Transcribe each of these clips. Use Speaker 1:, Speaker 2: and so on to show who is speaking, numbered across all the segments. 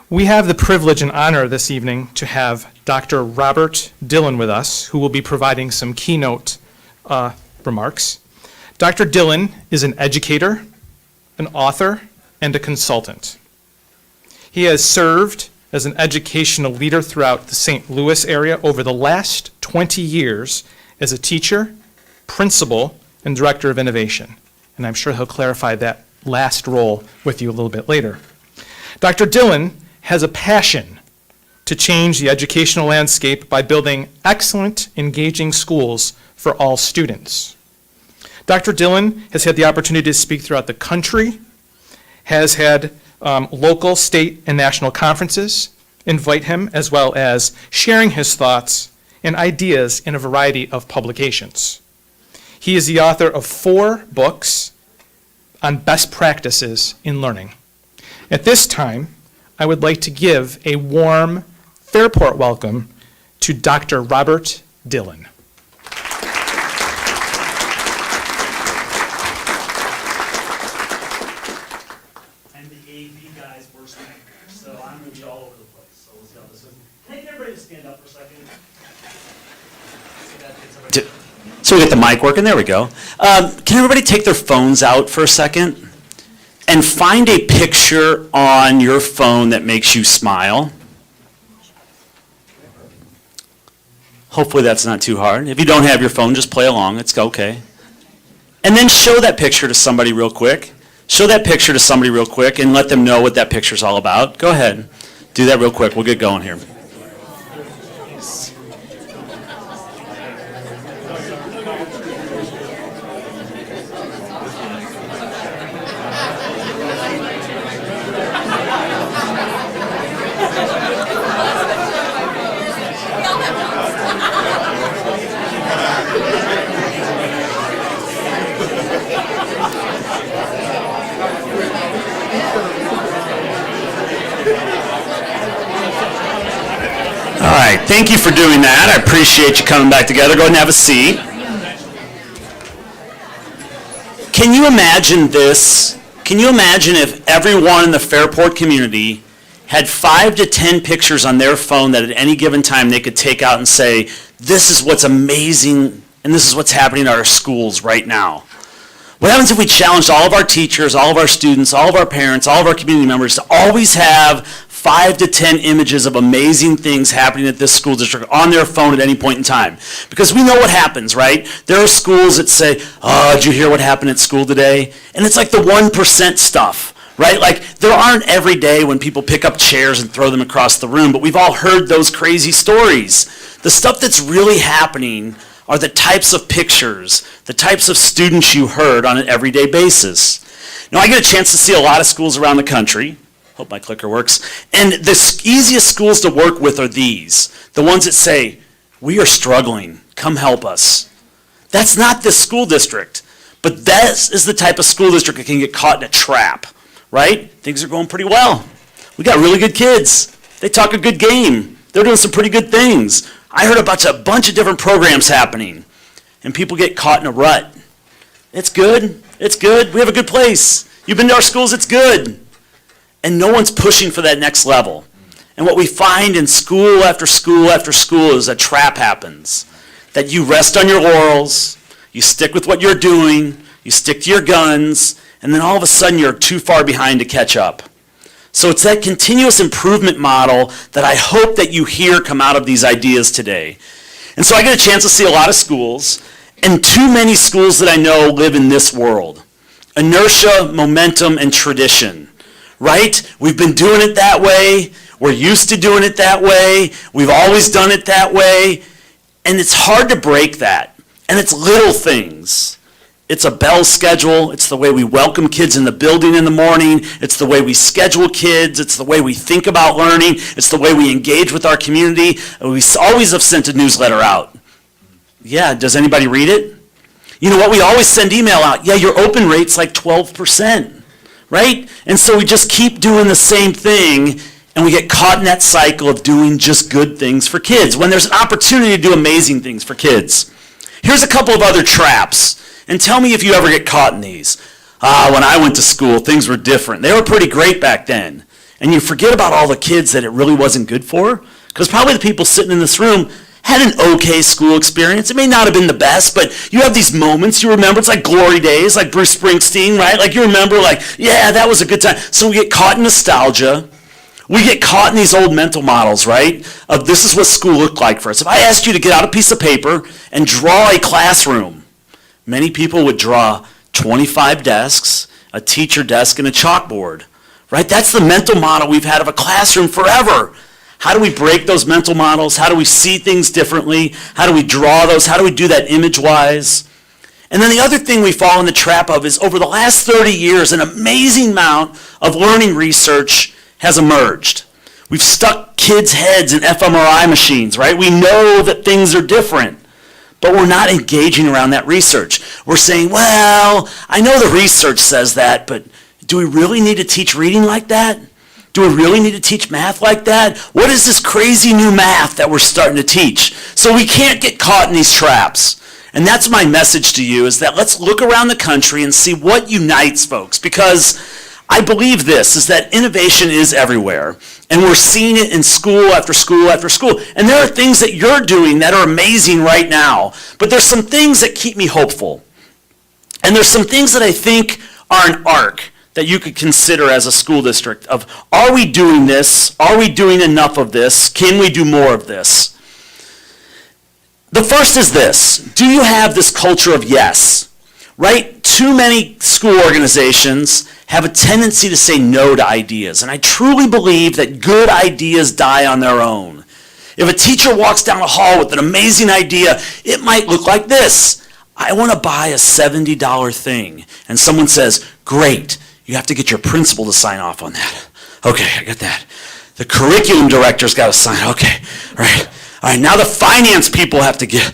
Speaker 1: We have the privilege and honor this evening to have Dr. Robert Dillon with us, who will be providing some keynote remarks. Dr. Dillon is an educator, an author, and a consultant. He has served as an educational leader throughout the St. Louis area over the last 20 years as a teacher, principal, and director of innovation. And I'm sure he'll clarify that last role with you a little bit later. Dr. Dillon has a passion to change the educational landscape by building excellent, engaging schools for all students. Dr. Dillon has had the opportunity to speak throughout the country, has had local, state, and national conferences invite him, as well as sharing his thoughts and ideas in a variety of publications. He is the author of 4 books on best practices in learning. At this time, I would like to give a warm Fairport welcome to Dr. Robert Dillon.
Speaker 2: I'm the AV guy's worst nightmare, so I'm going to be all over the place. So let's go. Can I get everybody to stand up for a second? So we get the mic working. There we go. Can everybody take their phones out for a second? And find a picture on your phone that makes you smile. Hopefully that's not too hard. If you don't have your phone, just play along. It's okay. And then show that picture to somebody real quick. Show that picture to somebody real quick and let them know what that picture's all about. Go ahead. Do that real quick. We'll get going here. All right, thank you for doing that. I appreciate you coming back together. Go ahead and have a seat. Can you imagine this? Can you imagine if everyone in the Fairport community had 5 to 10 pictures on their phone that at any given time they could take out and say, this is what's amazing and this is what's happening at our schools right now? What happens if we challenged all of our teachers, all of our students, all of our parents, all of our community members to always have 5 to 10 images of amazing things happening at this school district on their phone at any point in time? Because we know what happens, right? There are schools that say, oh, did you hear what happened at school today? And it's like the 1% stuff, right? Like there aren't every day when people pick up chairs and throw them across the room, but we've all heard those crazy stories. The stuff that's really happening are the types of pictures, the types of students you heard on an everyday basis. Now, I get a chance to see a lot of schools around the country. Hope my clicker works. And the easiest schools to work with are these, the ones that say, we are struggling, come help us. That's not this school district, but that is the type of school district that can get caught in a trap, right? Things are going pretty well. We got really good kids. They talk a good game. They're doing some pretty good things. I heard about a bunch of different programs happening, and people get caught in a rut. It's good. It's good. We have a good place. You've been to our schools. It's good. And no one's pushing for that next level. And what we find in school after school after school is a trap happens. That you rest on your laurels, you stick with what you're doing, you stick to your guns, and then all of a sudden you're too far behind to catch up. So it's that continuous improvement model that I hope that you hear come out of these ideas today. And so I get a chance to see a lot of schools, and too many schools that I know live in this world. Inertia, momentum, and tradition. Right? We've been doing it that way. We're used to doing it that way. We've always done it that way. And it's hard to break that. And it's little things. It's a bell schedule. It's the way we welcome kids in the building in the morning. It's the way we schedule kids. It's the way we think about learning. It's the way we engage with our community. We always have sent a newsletter out. Yeah, does anybody read it? You know what? We always send email out. Yeah, your open rate's like 12%. Right? And so we just keep doing the same thing, and we get caught in that cycle of doing just good things for kids when there's an opportunity to do amazing things for kids. Here's a couple of other traps, and tell me if you ever get caught in these. When I went to school, things were different. They were pretty great back then. And you forget about all the kids that it really wasn't good for, because probably the people sitting in this room had an okay school experience. It may not have been the best, but you have these moments you remember. It's like glory days, like Bruce Springsteen, right? Like you remember, like, yeah, that was a good time. So we get caught in nostalgia. We get caught in these old mental models, right? Of this is what school looked like for us. If I asked you to get out a piece of paper and draw a classroom, many people would draw 25 desks, a teacher desk, and a chalkboard, right? That's the mental model we've had of a classroom forever. How do we break those mental models? How do we see things differently? How do we draw those? How do we do that image-wise? And then the other thing we fall in the trap of is over the last 30 years, an amazing amount of learning research has emerged. We've stuck kids' heads in fMRI machines, right? We know that things are different, but we're not engaging around that research. We're saying, well, I know the research says that, but do we really need to teach reading like that? Do we really need to teach math like that? What is this crazy new math that we're starting to teach? So we can't get caught in these traps. And that's my message to you, is that let's look around the country and see what unites folks, because I believe this, is that innovation is everywhere. And we're seeing it in school after school after school. And there are things that you're doing that are amazing right now. But there's some things that keep me hopeful. And there's some things that I think are an arc that you could consider as a school district of, are we doing this? Are we doing enough of this? Can we do more of this? The first is this. Do you have this culture of yes? Right? Too many school organizations have a tendency to say no to ideas. And I truly believe that good ideas die on their own. If a teacher walks down a hall with an amazing idea, it might look like this. I want to buy a $70 thing. And someone says, great, you have to get your principal to sign off on that. Okay, I got that. The curriculum director's got to sign. Okay, all right. All right, now the finance people have to get,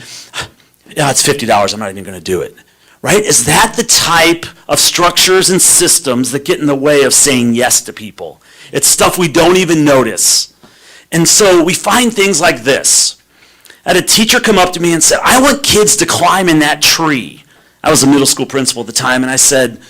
Speaker 2: yeah, it's $50. I'm not even going to do it. Right? Is that the type of structures and systems that get in the way of saying yes to people? It's stuff we don't even notice. And so we find things like this. I had a teacher come up to me and said, I want kids to climb in that tree. I was a middle school principal at the time, and I said,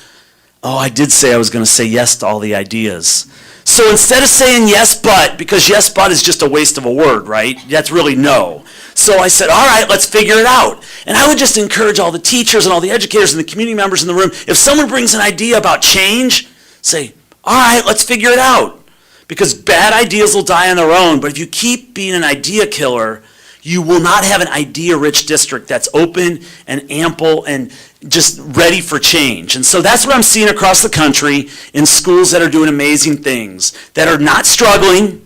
Speaker 2: oh, I did say I was going to say yes to all the ideas. So instead of saying yes, but, because yes, but is just a waste of a word, right? That's really no. So I said, all right, let's figure it out. And I would just encourage all the teachers and all the educators and the community members in the room, if someone brings an idea about change, say, all right, let's figure it out. Because bad ideas will die on their own, but if you keep being an idea killer, you will not have an idea-rich district that's open and ample and just ready for change. And so that's what I'm seeing across the country in schools that are doing amazing things, that are not struggling,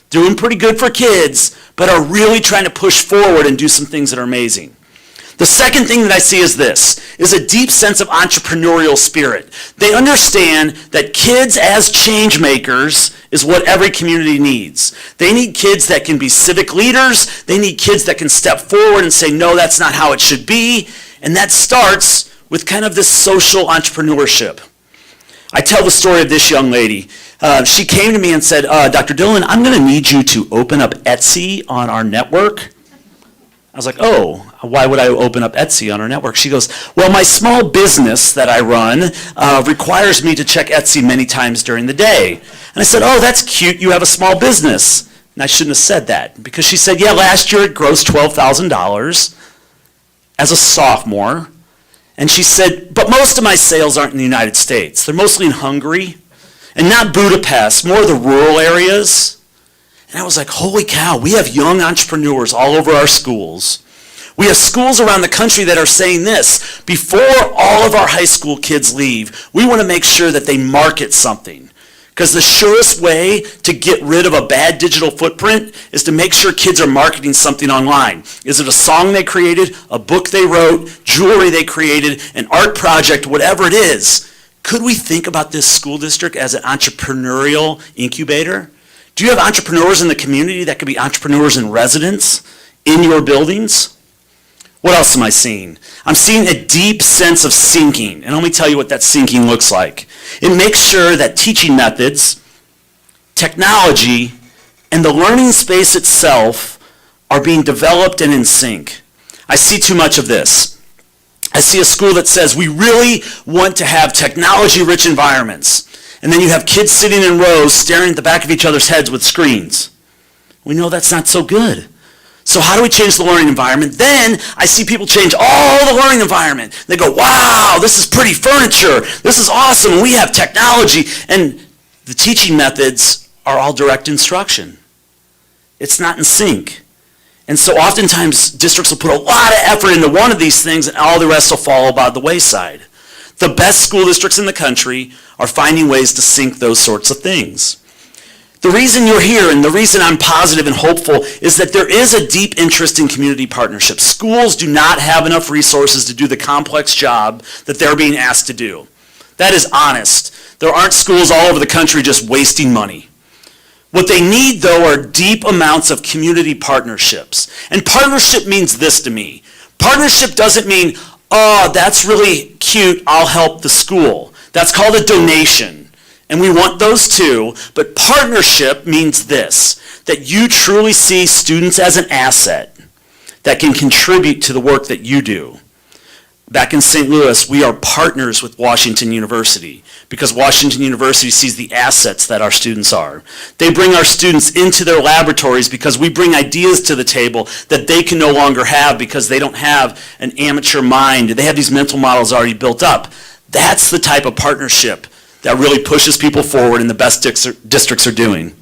Speaker 2: doing pretty good for kids, but are really trying to push forward and do some things that are amazing. The second thing that I see is this, is a deep sense of entrepreneurial spirit. They understand that kids as change makers is what every community needs. They need kids that can be civic leaders. They need kids that can step forward and say, no, that's not how it should be. And that starts with kind of this social entrepreneurship. I tell the story of this young lady. She came to me and said, Dr. Dillon, I'm going to need you to open up Etsy on our network. I was like, oh, why would I open up Etsy on our network? She goes, well, my small business that I run requires me to check Etsy many times during the day. And I said, oh, that's cute. You have a small business. And I shouldn't have said that, because she said, yeah, last year it grossed $12,000 as a sophomore. And she said, but most of my sales aren't in the United States. They're mostly in Hungary, and not Budapest, more the rural areas. And I was like, holy cow, we have young entrepreneurs all over our schools. We have schools around the country that are saying this. Before all of our high school kids leave, we want to make sure that they market something. Because the surest way to get rid of a bad digital footprint is to make sure kids are marketing something online. Is it a song they created, a book they wrote, jewelry they created, an art project, whatever it is? Could we think about this school district as an entrepreneurial incubator? Do you have entrepreneurs in the community that could be entrepreneurs in residence in your buildings? What else am I seeing? I'm seeing a deep sense of syncing, and let me tell you what that syncing looks like. It makes sure that teaching methods, technology, and the learning space itself are being developed and in sync. I see too much of this. I see a school that says we really want to have technology-rich environments. And then you have kids sitting in rows staring at the back of each other's heads with screens. We know that's not so good. So how do we change the learning environment? Then I see people change all the learning environment. They go, wow, this is pretty furniture. This is awesome. We have technology. And the teaching methods are all direct instruction. It's not in sync. And so oftentimes districts will put a lot of effort into one of these things and all the rest will fall by the wayside. The best school districts in the country are finding ways to sync those sorts of things. The reason you're here and the reason I'm positive and hopeful is that there is a deep interest in community partnerships. Schools do not have enough resources to do the complex job that they're being asked to do. That is honest. There aren't schools all over the country just wasting money. What they need, though, are deep amounts of community partnerships. And partnership means this to me. Partnership doesn't mean, oh, that's really cute, I'll help the school. That's called a donation. And we want those too, but partnership means this, that you truly see students as an asset that can contribute to the work that you do. Back in St. Louis, we are partners with Washington University because Washington University sees the assets that our students are. They bring our students into their laboratories because we bring ideas to the table that they can no longer have because they don't have an amateur mind. They have these mental models already built up. That's the type of partnership that really pushes people forward and the best districts are doing.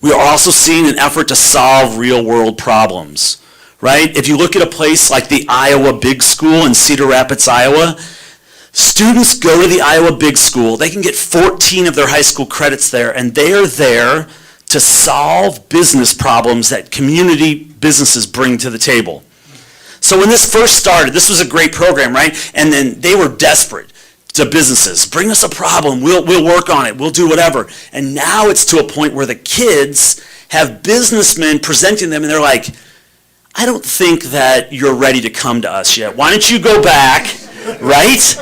Speaker 2: We are also seeing an effort to solve real-world problems, right? If you look at a place like the Iowa Big School in Cedar Rapids, Iowa, students go to the Iowa Big School. They can get 14 of their high school credits there, and they are there to solve business problems that community businesses bring to the table. So when this first started, this was a great program, right? And then they were desperate to businesses. Bring us a problem. We'll work on it. We'll do whatever. And now it's to a point where the kids have businessmen presenting them, and they're like, I don't think that you're ready to come to us yet. Why don't you go back, right?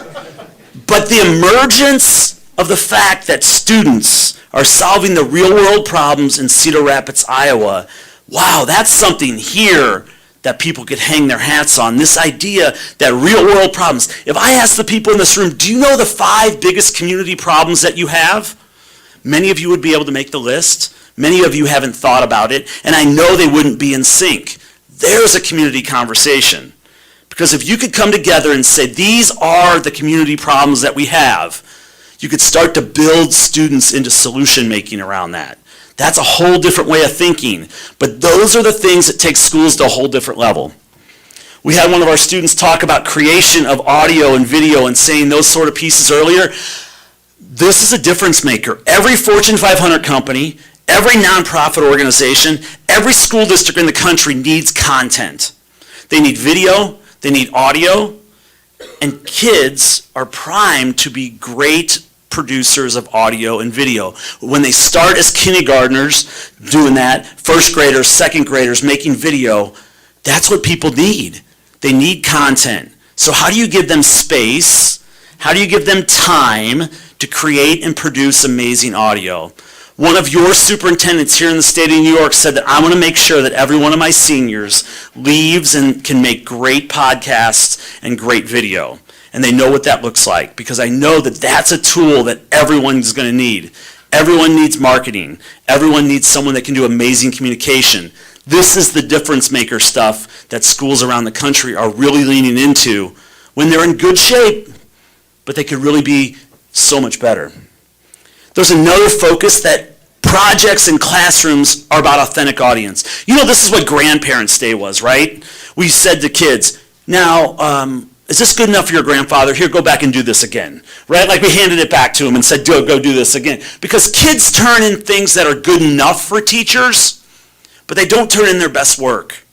Speaker 2: But the emergence of the fact that students are solving the real-world problems in Cedar Rapids, Iowa, wow, that's something here that people could hang their hats on. This idea that real-world problems. If I ask the people in this room, do you know the 5 biggest community problems that you have? Many of you would be able to make the list. Many of you haven't thought about it, and I know they wouldn't be in sync. There's a community conversation. Because if you could come together and say, these are the community problems that we have, you could start to build students into solution making around that. That's a whole different way of thinking. But those are the things that take schools to a whole different level. We had one of our students talk about creation of audio and video and saying those sort of pieces earlier. This is a difference maker. Every Fortune 500 company, every nonprofit organization, every school district in the country needs content. They need video, they need audio, and kids are primed to be great producers of audio and video. When they start as kindergartners doing that, first graders, second graders making video, that's what people need. They need content. So how do you give them space? How do you give them time to create and produce amazing audio? One of your superintendents here in the state of New York said that I want to make sure that every one of my seniors leaves and can make great podcasts and great video. And they know what that looks like because I know that that's a tool that everyone's going to need. Everyone needs marketing. Everyone needs someone that can do amazing communication. This is the difference maker stuff that schools around the country are really leaning into when they're in good shape, but they could really be so much better. There's another focus that projects in classrooms are about authentic audience. You know, this is what Grandparents' Day was, right? We said to kids, now, is this good enough for your grandfather? Here, go back and do this again, right? Like we handed it back to him and said, go do this again. Because kids turn in things that are good enough for teachers, but they don't turn in their best work.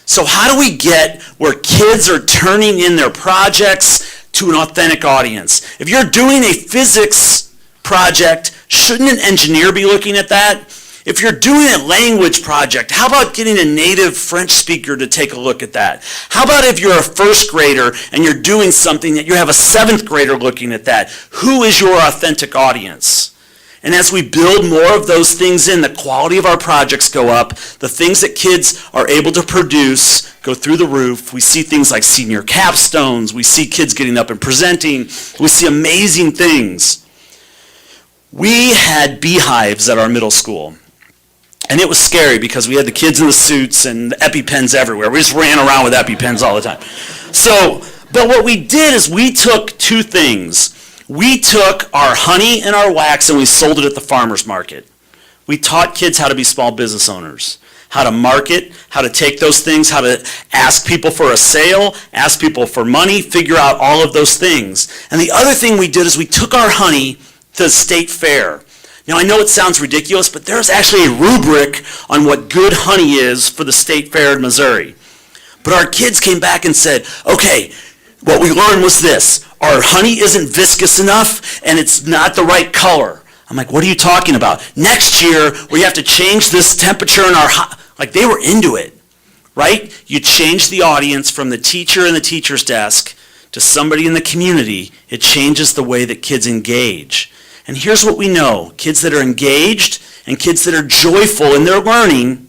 Speaker 2: So how do we get where kids are turning in their projects to an authentic audience? If you're doing a physics project, shouldn't an engineer be looking at that? If you're doing a language project, how about getting a native French speaker to take a look at that? How about if you're a first grader and you're doing something that you have a 7th grader looking at that? Who is your authentic audience? And as we build more of those things in, the quality of our projects go up. The things that kids are able to produce go through the roof. We see things like senior capstones. We see kids getting up and presenting. We see amazing things. We had beehives at our middle school. And it was scary because we had the kids in the suits and the EpiPens everywhere. We just ran around with EpiPens all the time. But what we did is we took two things. We took our honey and our wax and we sold it at the farmer's market. We taught kids how to be small business owners, how to market, how to take those things, how to ask people for a sale, ask people for money, figure out all of those things. And the other thing we did is we took our honey to the state fair. Now, I know it sounds ridiculous, but there's actually a rubric on what good honey is for the state fair in Missouri. But our kids came back and said, okay, what we learned was this. Our honey isn't viscous enough, and it's not the right color. I'm like, what are you talking about? Next year, we have to change this temperature in our like, they were into it, right? You change the audience from the teacher in the teacher's desk to somebody in the community. It changes the way that kids engage. And here's what we know. Kids that are engaged and kids that are joyful in their learning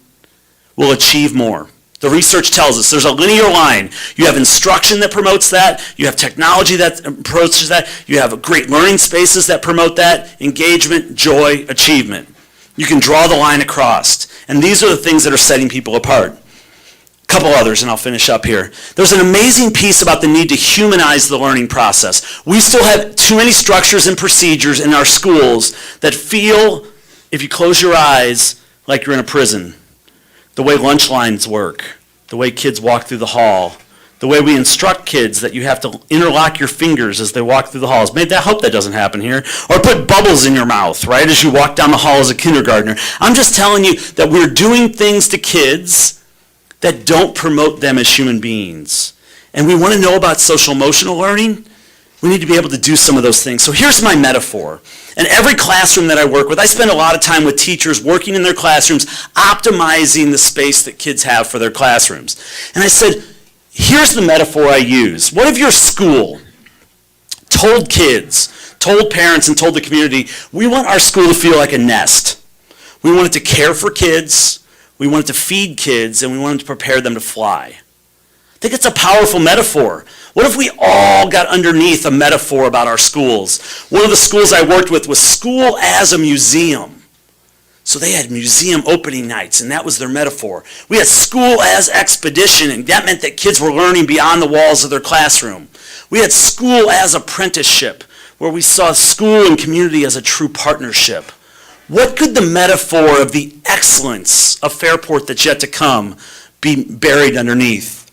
Speaker 2: will achieve more. The research tells us there's a linear line. You have instruction that promotes that. You have technology that approaches that. You have great learning spaces that promote that. Engagement, joy, achievement. You can draw the line across. And these are the things that are setting people apart. Couple others, and I'll finish up here. There's an amazing piece about the need to humanize the learning process. We still have too many structures and procedures in our schools that feel, if you close your eyes, like you're in a prison. The way lunch lines work, the way kids walk through the hall, the way we instruct kids that you have to interlock your fingers as they walk through the halls. Maybe I hope that doesn't happen here. Or put bubbles in your mouth, right, as you walk down the hall as a kindergartner. I'm just telling you that we're doing things to kids that don't promote them as human beings. And we want to know about social emotional learning. We need to be able to do some of those things. So here's my metaphor. In every classroom that I work with, I spend a lot of time with teachers working in their classrooms, optimizing the space that kids have for their classrooms. And I said, here's the metaphor I use. What if your school told kids, told parents, and told the community, we want our school to feel like a nest. We want it to care for kids. We want it to feed kids, and we want it to prepare them to fly. I think it's a powerful metaphor. What if we all got underneath a metaphor about our schools? One of the schools I worked with was school as a museum. So they had museum opening nights, and that was their metaphor. We had school as expedition, and that meant that kids were learning beyond the walls of their classroom. We had school as apprenticeship, where we saw school and community as a true partnership. What could the metaphor of the excellence of Fairport that's yet to come be buried underneath?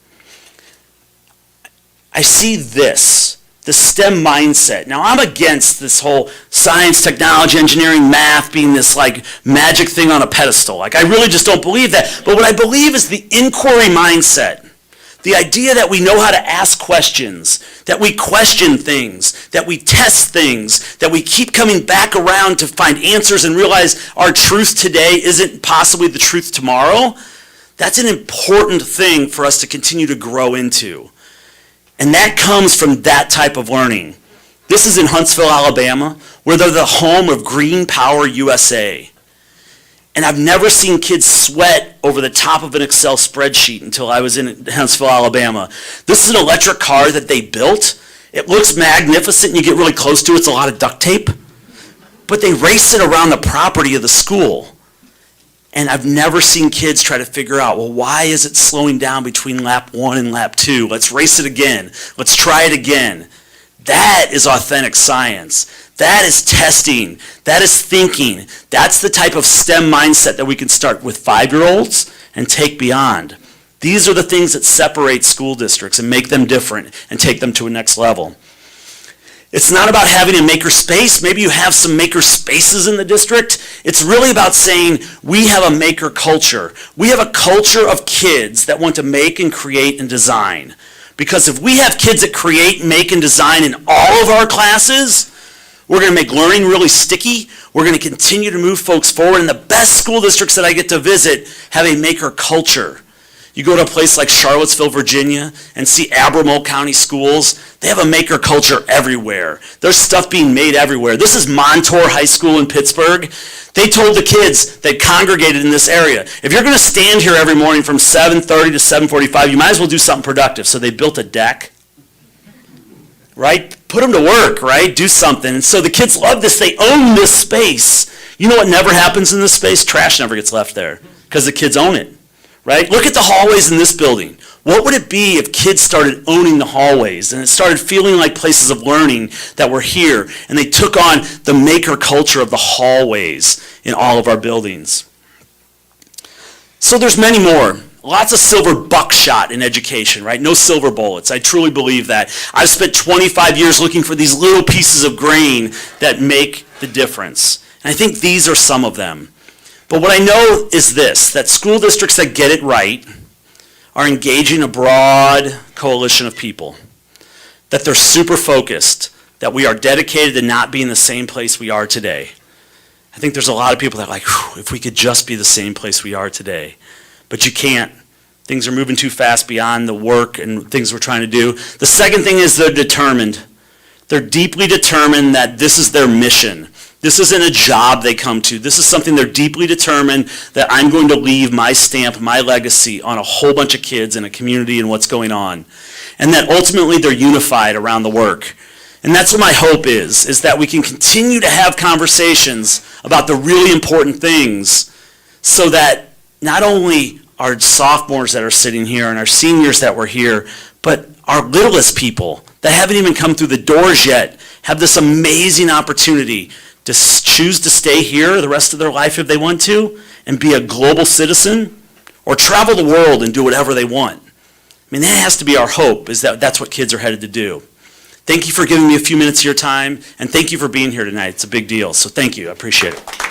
Speaker 2: I see this, the STEM mindset. Now, I'm against this whole science, technology, engineering, math being this like magic thing on a pedestal. Like, I really just don't believe that. But what I believe is the inquiry mindset. The idea that we know how to ask questions, that we question things, that we test things, that we keep coming back around to find answers and realize our truth today isn't possibly the truth tomorrow. That's an important thing for us to continue to grow into. And that comes from that type of learning. This is in Huntsville, Alabama, where they're the home of Green Power USA. And I've never seen kids sweat over the top of an Excel spreadsheet until I was in Huntsville, Alabama. This is an electric car that they built. It looks magnificent, and you get really close to it. It's a lot of duct tape. But they race it around the property of the school. And I've never seen kids try to figure out, well, why is it slowing down between lap 1 and lap 2? Let's race it again. Let's try it again. That is authentic science. That is testing. That is thinking. That's the type of STEM mindset that we can start with 5-year-olds and take beyond. These are the things that separate school districts and make them different and take them to a next level. It's not about having a maker space. Maybe you have some maker spaces in the district. It's really about saying we have a maker culture. We have a culture of kids that want to make and create and design. Because if we have kids that create, make, and design in all of our classes, we're going to make learning really sticky. We're going to continue to move folks forward. And the best school districts that I get to visit have a maker culture. You go to a place like Charlottesville, Virginia, and see Albemarle County schools. They have a maker culture everywhere. There's stuff being made everywhere. This is Montour High School in Pittsburgh. They told the kids that congregated in this area, if you're going to stand here every morning from 7:30 to 7:45, you might as well do something productive. So they built a deck, right? put them to work, right? Do something. And so the kids love this. They own this space. You know what never happens in this space? Trash never gets left there because the kids own it, right? Look at the hallways in this building. What would it be if kids started owning the hallways and it started feeling like places of learning that were here, and they took on the maker culture of the hallways in all of our buildings? So there's many more. Lots of silver buckshot in education, right? No silver bullets. I truly believe that. I've spent 25 years looking for these little pieces of grain that make the difference. And I think these are some of them. But what I know is this, that school districts that get it right are engaging a broad coalition of people, that they're super focused, that we are dedicated to not being the same place we are today. I think there's a lot of people that are like, if we could just be the same place we are today. But you can't. Things are moving too fast beyond the work and things we're trying to do. The second thing is they're determined. They're deeply determined that this is their mission. This isn't a job they come to. This is something they're deeply determined that I'm going to leave my stamp, my legacy on a whole bunch of kids in a community and what's going on. And that ultimately they're unified around the work. And that's what my hope is that we can continue to have conversations about the really important things so that not only our sophomores that are sitting here and our seniors that were here, but our littlest people that haven't even come through the doors yet have this amazing opportunity to choose to stay here the rest of their life if they want to and be a global citizen, or travel the world and do whatever they want. I mean, that has to be our hope, is that that's what kids are headed to do. Thank you for giving me a few minutes of your time, and thank you for being here tonight. It's a big deal, so thank you. I appreciate it.